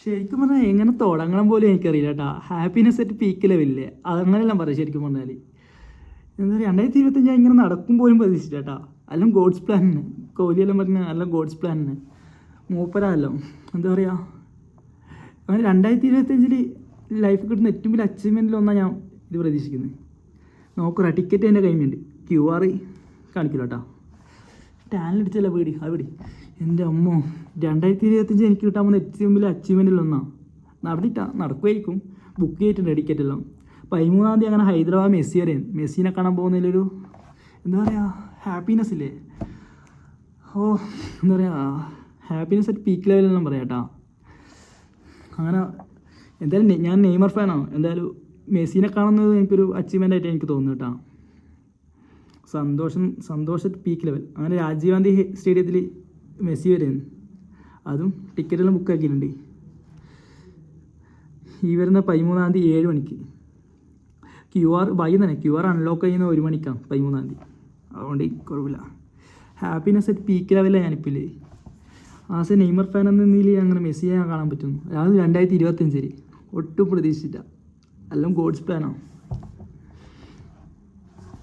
ശരിക്കും പറഞ്ഞാൽ എങ്ങനെ തുടങ്ങണം പോലും എനിക്കറിയില്ല കേട്ടോ. ഹാപ്പിനെസ് അറ്റ് പീക്ക് ലെവലില്ലേ, അതങ്ങനെയെല്ലാം പറയാം. ശരിക്കും പറഞ്ഞാൽ എന്താ പറയുക, 2025 ഇങ്ങനെ നടക്കും പോലും പ്രതീക്ഷിച്ചില്ല കേട്ടോ. എല്ലാം ഗോഡ്സ് പ്ലാനിന്. കോഹ്ലിയെല്ലാം പറഞ്ഞ എല്ലാം ഗോഡ്സ് പ്ലാനിന് മൂപ്പരല്ലോ. എന്താ പറയുക, അങ്ങനെ 2025 ലൈഫ് കിട്ടുന്ന ഏറ്റവും വലിയ അച്ചീവ്മെൻറ്റിലൊന്നാണ് ഞാൻ ഇത് പ്രതീക്ഷിക്കുന്നത്. നോക്കറ ടിക്കറ്റ് എൻ്റെ കയ്യിലുണ്ട്, QR കാണിക്കില്ല കേട്ടോ. ടാലൻ്റ് അടിച്ചല്ല പേടി ആ പേടി. എൻ്റെ അമ്മോ, 2025 എനിക്ക് കിട്ടാൻ പോകുന്ന ഏറ്റവും വലിയ അച്ചീവ്മെൻറ്റിലൊന്നാണ്. നടക്കുമായിരിക്കും. ബുക്ക് ചെയ്തിട്ടുണ്ട് ടിക്കറ്റെല്ലാം. 13-ാം തീയതി അങ്ങനെ ഹൈദരാബാദ് മെസ്സി അറിയാം. മെസ്സിനെ കാണാൻ പോകുന്നതിലൊരു എന്താ പറയുക ഹാപ്പിനെസ് ഇല്ലേ. എന്താ പറയുക, ഹാപ്പിനെസ് അറ്റ് പീക്ക് ലെവലെല്ലാം പറയാം കേട്ടോ. അങ്ങനെ എന്തായാലും ഞാൻ നെയ്മർ ഫാനാണ്. എന്തായാലും മെസ്സിനെ കാണുന്നത് എനിക്കൊരു അച്ചീവ്മെൻ്റ് ആയിട്ട് എനിക്ക് തോന്നുന്നു കേട്ടോ. സന്തോഷം പീക്ക് ലെവൽ. അങ്ങനെ രാജീവ് ഗാന്ധി സ്റ്റേഡിയത്തിൽ മെസ്സി വരുന്നു. അതും ടിക്കറ്റെല്ലാം ബുക്ക് ആക്കിയിട്ടുണ്ട്. ഈ വരുന്ന 13-ാം തീയതി 7 മണിക്ക്. QR അൺലോക്ക് ചെയ്യുന്ന 1 മണിക്കാണ് 13-ാം തീയതി. അതുകൊണ്ട് കുഴപ്പമില്ല. ഹാപ്പിനെസ് അറ്റ് പീക്ക് ലെവലിലാണ് ഞാനിപ്പോൾ. ആസ് എ നെയ്മർ ഫാൻ എന്ന നിലയിൽ അങ്ങനെ മെസ്സിയെ കാണാൻ പറ്റുന്നു. അത് 2025 ഒട്ടും പ്രതീക്ഷിച്ചില്ല. എല്ലാം ഗോഡ്സ് പ്ലാനാണ്.